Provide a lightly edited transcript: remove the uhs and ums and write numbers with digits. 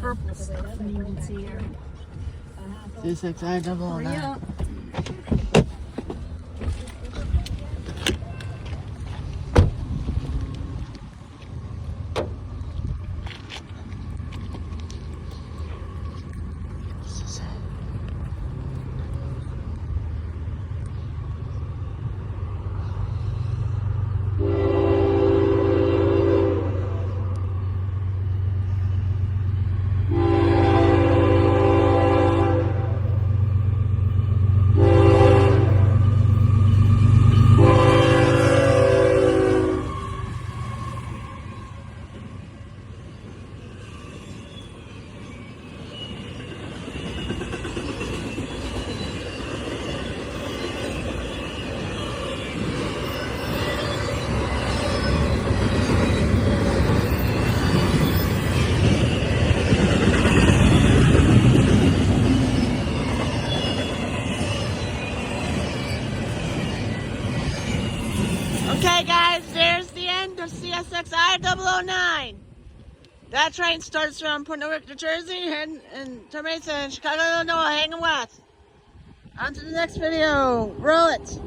purple stuff and you can see here. CSXI009. Hurry up. Okay guys, there's the end of CSXI009. That train starts from Port Newark, New Jersey, and terminates in Chicago, Illinois, hanging west. On to the next video. Roll it.